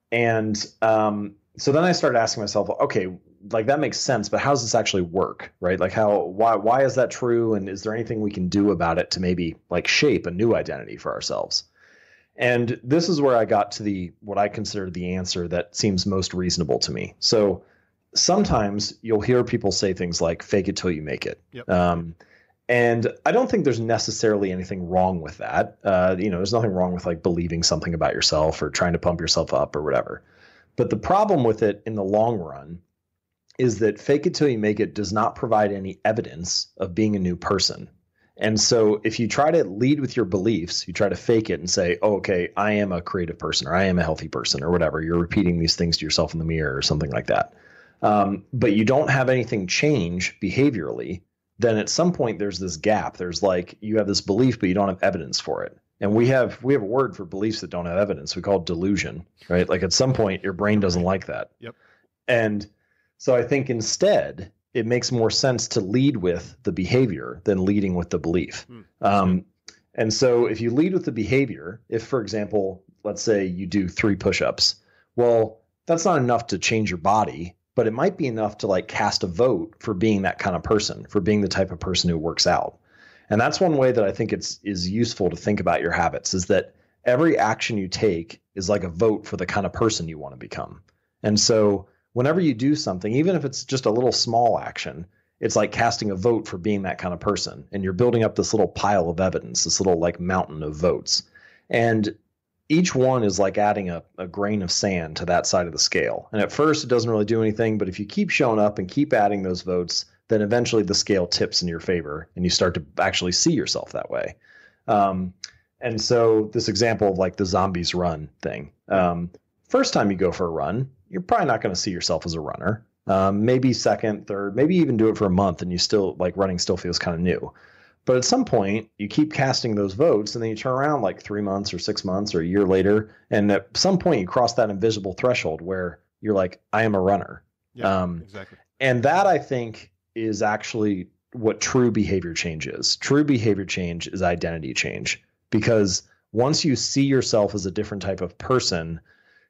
And so then I started asking myself, okay, like that makes sense, but how does this actually work, right? Like why is that true? And is there anything we can do about it to maybe like shape a new identity for ourselves? And this is where I got to what I consider the answer that seems most reasonable to me. So sometimes you'll hear people say things like fake it till you make it. Yep. And I don't think there's necessarily anything wrong with that. There's nothing wrong with like believing something about yourself or trying to pump yourself up or whatever. But the problem with it in the long run is that fake it till you make it does not provide any evidence of being a new person. And so if you try to lead with your beliefs, you try to fake it and say, oh, okay, I am a creative person or I am a healthy person or whatever. You're repeating these things to yourself in the mirror or something like that. But you don't have anything change behaviorally. Then at some point there's this gap. There's like you have this belief, but you don't have evidence for it. And we have a word for beliefs that don't have evidence. We call it delusion, right? Like at some point your brain doesn't like that. Yep. And so I think instead it makes more sense to lead with the behavior than leading with the belief. And so if you lead with the behavior, if for example, let's say you do 3 push-ups, well, that's not enough to change your body. But it might be enough to like cast a vote for being that kind of person, for being the type of person who works out. And that's one way that I think is useful to think about your habits, is that every action you take is like a vote for the kind of person you want to become. And so whenever you do something, even if it's just a little small action, it's like casting a vote for being that kind of person. And you're building up this little pile of evidence, this little like mountain of votes. And each one is like adding a grain of sand to that side of the scale. And at first it doesn't really do anything, but if you keep showing up and keep adding those votes, then eventually the scale tips in your favor and you start to actually see yourself that way. And so this example of like the zombies run thing, first time you go for a run, you're probably not going to see yourself as a runner. Maybe second, third, maybe even do it for a month and you still like running still feels kind of new. But at some point, you keep casting those votes, and then you turn around like 3 months or 6 months or a year later, and at some point, you cross that invisible threshold where you're like, I am a runner. Yeah, exactly. And that, I think, is actually what true behavior change is. True behavior change is identity change, because once you see yourself as a different type of person,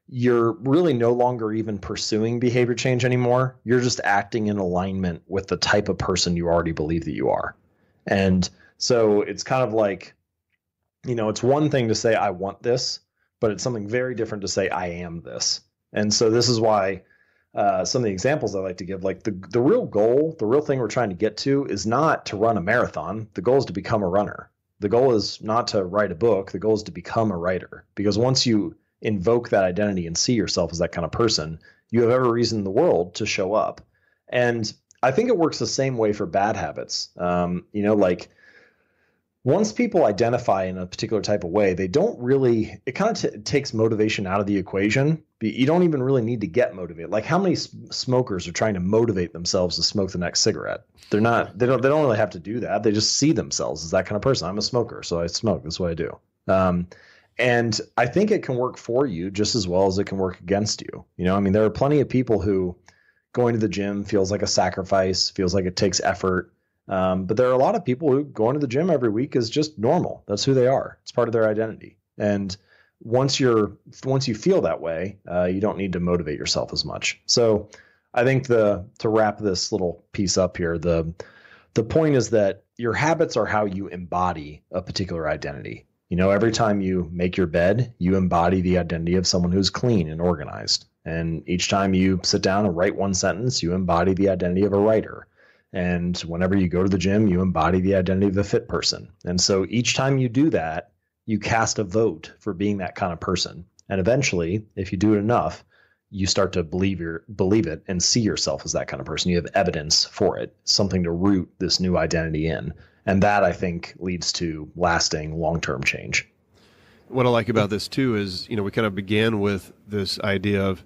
you're really no longer even pursuing behavior change anymore. You're just acting in alignment with the type of person you already believe that you are. And so it's kind of like, it's one thing to say, I want this, but it's something very different to say, I am this. And so this is why some of the examples I like to give, like the real goal, the real thing we're trying to get to is not to run a marathon. The goal is to become a runner. The goal is not to write a book. The goal is to become a writer. Because once you invoke that identity and see yourself as that kind of person, you have every reason in the world to show up. And I think it works the same way for bad habits. Like once people identify in a particular type of way, they don't really, it kind of takes motivation out of the equation. You don't even really need to get motivated. Like, how many smokers are trying to motivate themselves to smoke the next cigarette? They don't really have to do that. They just see themselves as that kind of person. I'm a smoker, so I smoke. That's what I do. And I think it can work for you just as well as it can work against you. I mean, there are plenty of people who going to the gym feels like a sacrifice, feels like it takes effort. But there are a lot of people who going to the gym every week is just normal. That's who they are. It's part of their identity. And once you feel that way, you don't need to motivate yourself as much. So I think to wrap this little piece up here, the point is that your habits are how you embody a particular identity. Every time you make your bed, you embody the identity of someone who's clean and organized. And each time you sit down and write one sentence, you embody the identity of a writer. And whenever you go to the gym, you embody the identity of a fit person. And so each time you do that, you cast a vote for being that kind of person. And eventually, if you do it enough, you start to believe it and see yourself as that kind of person. You have evidence for it, something to root this new identity in. And that, I think, leads to lasting long-term change. What I like about this, too, is, we kind of began with this idea of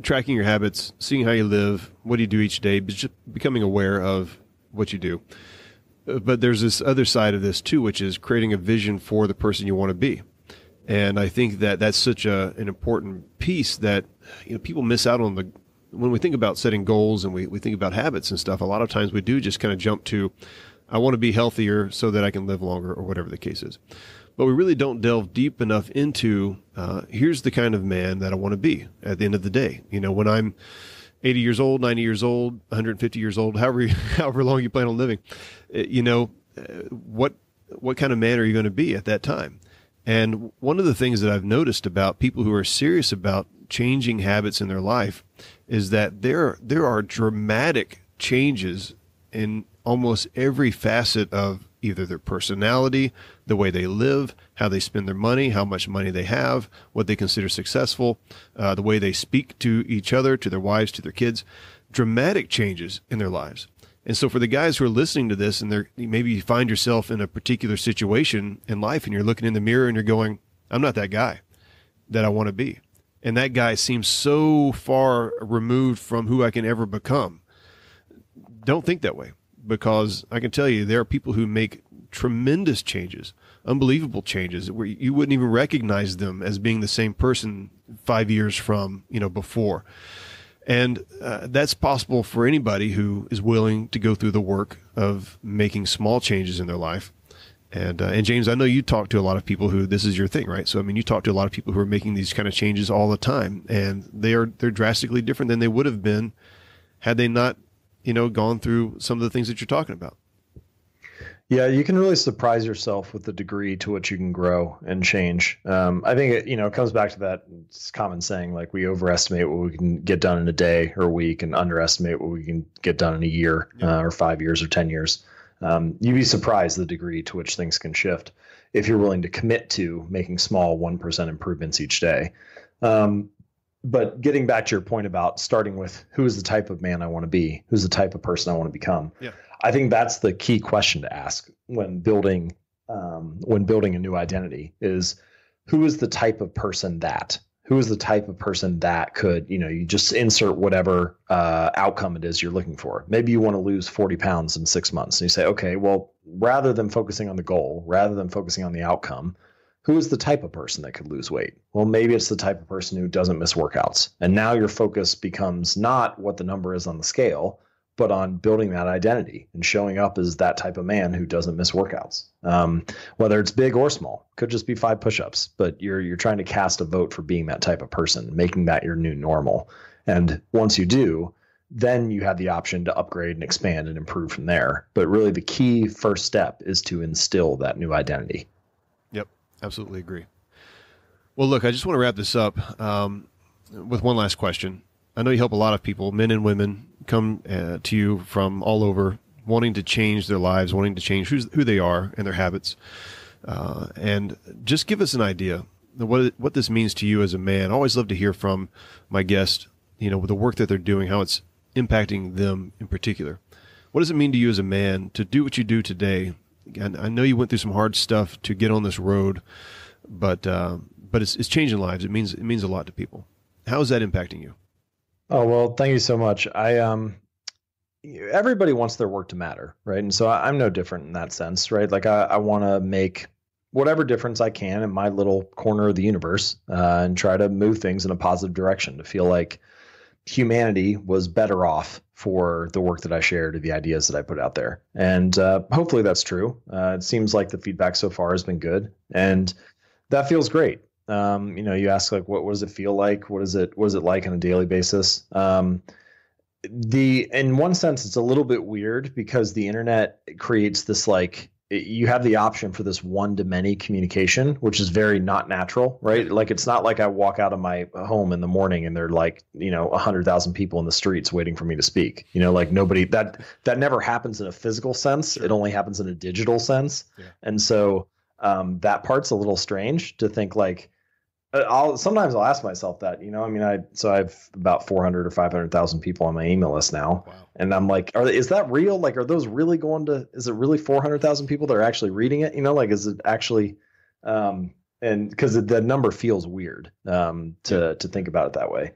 tracking your habits, seeing how you live, what do you do each day, but just becoming aware of what you do. But there's this other side of this, too, which is creating a vision for the person you want to be. And I think that that's such an important piece that people miss out on. When we think about setting goals and we think about habits and stuff, a lot of times we do just kind of jump to, I want to be healthier so that I can live longer, or whatever the case is. But we really don't delve deep enough into, here's the kind of man that I want to be at the end of the day. When I'm 80 years old, 90 years old, 150 years old, however long you plan on living, what kind of man are you going to be at that time? And one of the things that I've noticed about people who are serious about changing habits in their life is that there are dramatic changes in almost every facet of either their personality, the way they live, how they spend their money, how much money they have, what they consider successful, the way they speak to each other, to their wives, to their kids, dramatic changes in their lives. And so for the guys who are listening to this, and maybe you find yourself in a particular situation in life and you're looking in the mirror and you're going, I'm not that guy that I want to be. And that guy seems so far removed from who I can ever become. Don't think that way. Because I can tell you, there are people who make tremendous changes, unbelievable changes, where you wouldn't even recognize them as being the same person 5 years from, before. And that's possible for anybody who is willing to go through the work of making small changes in their life. And James, I know you talk to a lot of people who this is your thing, right? So, you talk to a lot of people who are making these kind of changes all the time, and they're drastically different than they would have been had they not gone through some of the things that you're talking about. Yeah, you can really surprise yourself with the degree to which you can grow and change. I think it comes back to that common saying, like, we overestimate what we can get done in a day or a week and underestimate what we can get done in a year, or 5 years or 10 years. You'd be surprised the degree to which things can shift if you're willing to commit to making small 1% improvements each day. But getting back to your point about starting with who is the type of man I want to be, who's the type of person I want to become. Yeah. I think that's the key question to ask when building a new identity is, who is the type of person that? Who is the type of person that could, you just insert whatever outcome it is you're looking for. Maybe you want to lose 40 pounds in 6 months. And you say, okay, well, rather than focusing on the goal, rather than focusing on the outcome, who is the type of person that could lose weight? Well, maybe it's the type of person who doesn't miss workouts. And now your focus becomes not what the number is on the scale, but on building that identity and showing up as that type of man who doesn't miss workouts. Whether it's big or small, could just be 5 push-ups, but you're trying to cast a vote for being that type of person, making that your new normal. And once you do, then you have the option to upgrade and expand and improve from there. But really the key first step is to instill that new identity. Yep. Absolutely agree. Well, look, I just want to wrap this up with one last question. I know you help a lot of people, men and women, come to you from all over, wanting to change their lives, wanting to change who they are and their habits. And just give us an idea of what this means to you as a man. I always love to hear from my guest, with the work that they're doing, how it's impacting them in particular. What does it mean to you as a man to do what you do today and I know you went through some hard stuff to get on this road, but it's changing lives. It means a lot to people. How is that impacting you? Oh, well, thank you so much. Everybody wants their work to matter, right? And so I'm no different in that sense, right? Like I want to make whatever difference I can in my little corner of the universe, and try to move things in a positive direction, to feel like humanity was better off for the work that I shared or the ideas that I put out there. And hopefully that's true. It seems like the feedback so far has been good, and that feels great. You ask, like, what does it feel like? What is it like on a daily basis? In one sense, it's a little bit weird because the internet creates this, like, you have the option for this one-to-many communication, which is very not natural, right? Like, it's not like I walk out of my home in the morning and there are, like, 100,000 people in the streets waiting for me to speak. Like, nobody, that never happens in a physical sense. Sure. It only happens in a digital sense. Yeah. And so that part's a little strange to think, like, sometimes I'll ask myself that, I have about 400 or 500,000 people on my email list now. Wow. And I'm like, is that real? Like, are those really is it really 400,000 people that are actually reading it? Like, is it actually, and because the number feels weird, to think about it that way.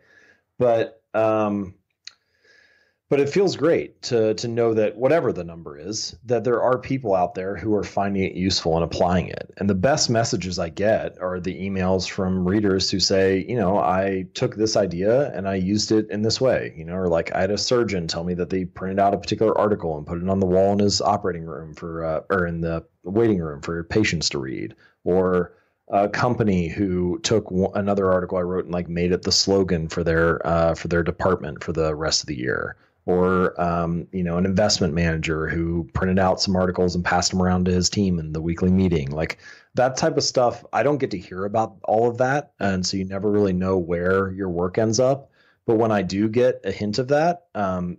But it feels great to know that whatever the number is, that there are people out there who are finding it useful and applying it. And the best messages I get are the emails from readers who say, I took this idea and I used it in this way, or like I had a surgeon tell me that they printed out a particular article and put it on the wall in his operating room or in the waiting room for patients to read, or a company who took another article I wrote and, like, made it the slogan for their department for the rest of the year. Or, an investment manager who printed out some articles and passed them around to his team in the weekly meeting. Like, that type of stuff, I don't get to hear about all of that. And so you never really know where your work ends up. But when I do get a hint of that,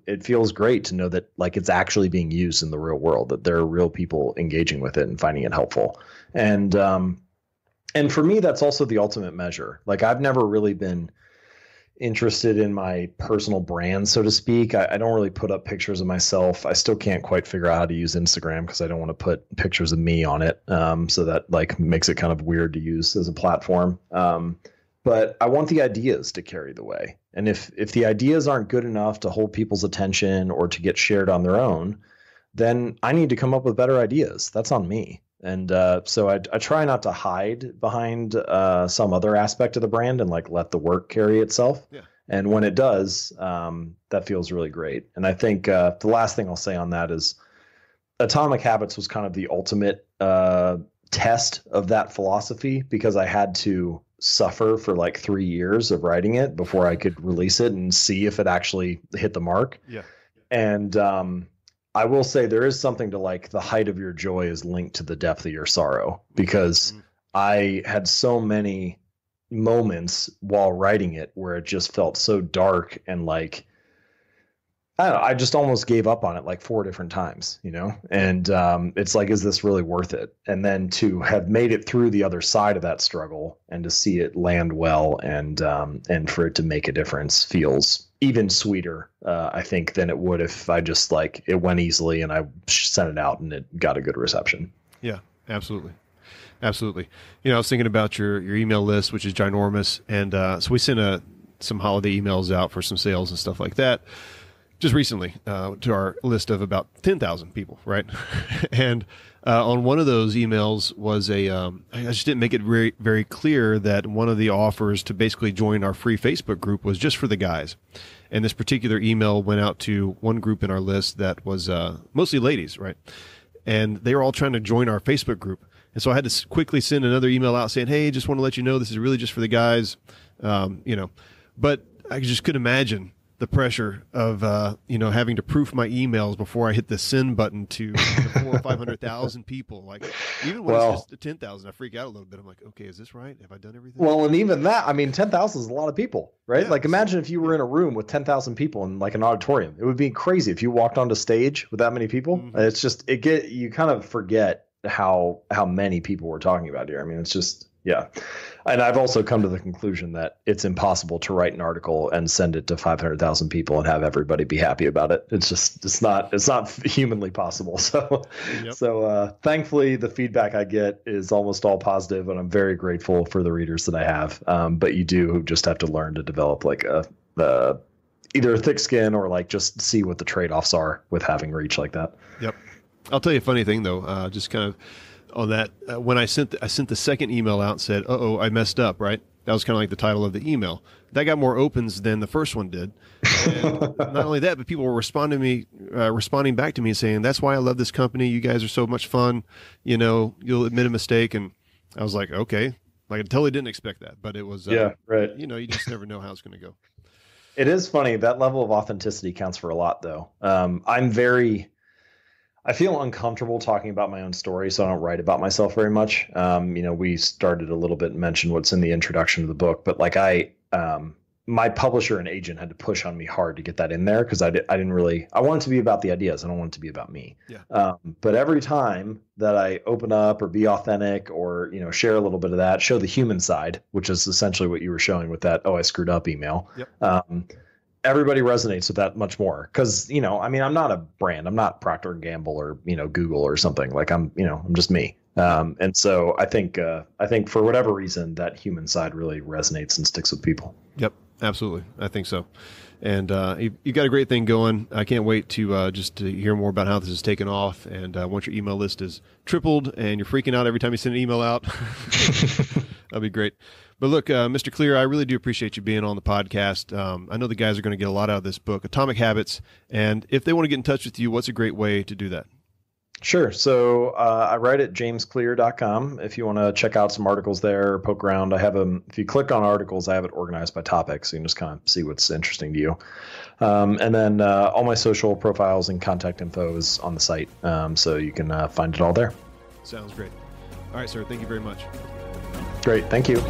it feels great to know that, like, it's actually being used in the real world, that there are real people engaging with it and finding it helpful. And for me, that's also the ultimate measure. Like, I've never really been interested in my personal brand, so to speak. I don't really put up pictures of myself. I still can't quite figure out how to use Instagram because I don't want to put pictures of me on it. So that, like, makes it kind of weird to use as a platform. But I want the ideas to carry the way. And if the ideas aren't good enough to hold people's attention or to get shared on their own, then I need to come up with better ideas. That's on me. And so I try not to hide behind some other aspect of the brand and, like, let the work carry itself. Yeah. And when it does, that feels really great. And I think the last thing I'll say on that is Atomic Habits was kind of the ultimate test of that philosophy, because I had to suffer for like 3 years of writing it before I could release it and see if it actually hit the mark. Yeah. And I will say there is something to, like, the height of your joy is linked to the depth of your sorrow, because I had so many moments while writing it where it just felt so dark and, like, I don't know, I just almost gave up on it like 4 different times, and it's like, is this really worth it? And then to have made it through the other side of that struggle and to see it land well and for it to make a difference feels even sweeter, I think, than it would if I just, like, it went easily and I sent it out and it got a good reception. Yeah, absolutely. Absolutely. I was thinking about your email list, which is ginormous. And so we sent some holiday emails out for some sales and stuff like that just recently to our list of about 10,000 people, right? And on one of those emails was I just didn't make it very, very clear that one of the offers to basically join our free Facebook group was just for the guys. And this particular email went out to one group in our list that was mostly ladies, right? And they were all trying to join our Facebook group. And so I had to quickly send another email out saying, hey, just want to let you know this is really just for the guys, But I just couldn't imagine the pressure of having to proof my emails before I hit the send button to 400,000 or 500,000 people. Like, even when it's just 10,000, I freak out a little bit. I'm like, okay, is this right? Have I done everything? Well, and even that, I mean, 10,000 is a lot of people, right? Yeah, like, imagine if you were in a room with 10,000 people in, like, an auditorium. It would be crazy if you walked onto stage with that many people. Mm-hmm. It's just you kind of forget how many people we're talking about here. I mean, it's just, yeah. And I've also come to the conclusion that it's impossible to write an article and send it to 500,000 people and have everybody be happy about it. It's not humanly possible. So, thankfully the feedback I get is almost all positive, and I'm very grateful for the readers that I have. But you do just have to learn to develop like either a thick skin or like just see what the trade-offs are with having reach like that. Yep. I'll tell you a funny thing though, just kind of on that, when I sent the second email out and said, "Uh-oh, I messed up," right? That was kind of like the title of the email. That got more opens than the first one did. And not only that, but people were responding back to me saying, "That's why I love this company. You guys are so much fun. You know, you'll admit a mistake." And I was like, okay, like I totally didn't expect that, but it was, right. You know, you just never know how it's going to go. It is funny. That level of authenticity counts for a lot though. I feel uncomfortable talking about my own story, so I don't write about myself very much. We started a little bit and mentioned what's in the introduction to the book, but like my publisher and agent had to push on me hard to get that in there because I want it to be about the ideas. I don't want it to be about me. Yeah. But every time that I open up or be authentic or, share a little bit of that, show the human side, which is essentially what you were showing with that, I screwed up email. Yep. Everybody resonates with that much more because, I'm not a brand. I'm not Procter & Gamble or, Google or something. Like I'm just me. And so I think for whatever reason, that human side really resonates and sticks with people. Yep, absolutely. I think so. And you got a great thing going. I can't wait to hear more about how this is taken off. And once your email list is tripled and you're freaking out every time you send an email out, that'll be great. But look, Mr. Clear, I really do appreciate you being on the podcast. I know the guys are going to get a lot out of this book, Atomic Habits. And if they want to get in touch with you, what's a great way to do that? Sure. So I write at jamesclear.com. If you want to check out some articles there, poke around, I have them. If you click on articles, I have it organized by topic, so you can just kind of see what's interesting to you. And then all my social profiles and contact info is on the site, so you can find it all there. Sounds great. All right, sir. Thank you very much. Great. Thank you.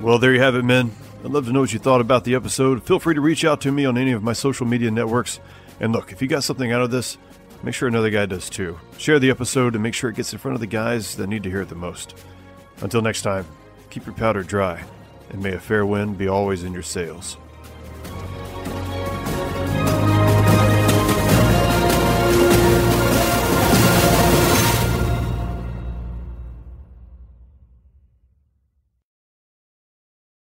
Well, there you have it, men. I'd love to know what you thought about the episode. Feel free to reach out to me on any of my social media networks. And look, if you got something out of this, make sure another guy does too. Share the episode and make sure it gets in front of the guys that need to hear it the most. Until next time, keep your powder dry, and may a fair wind be always in your sails.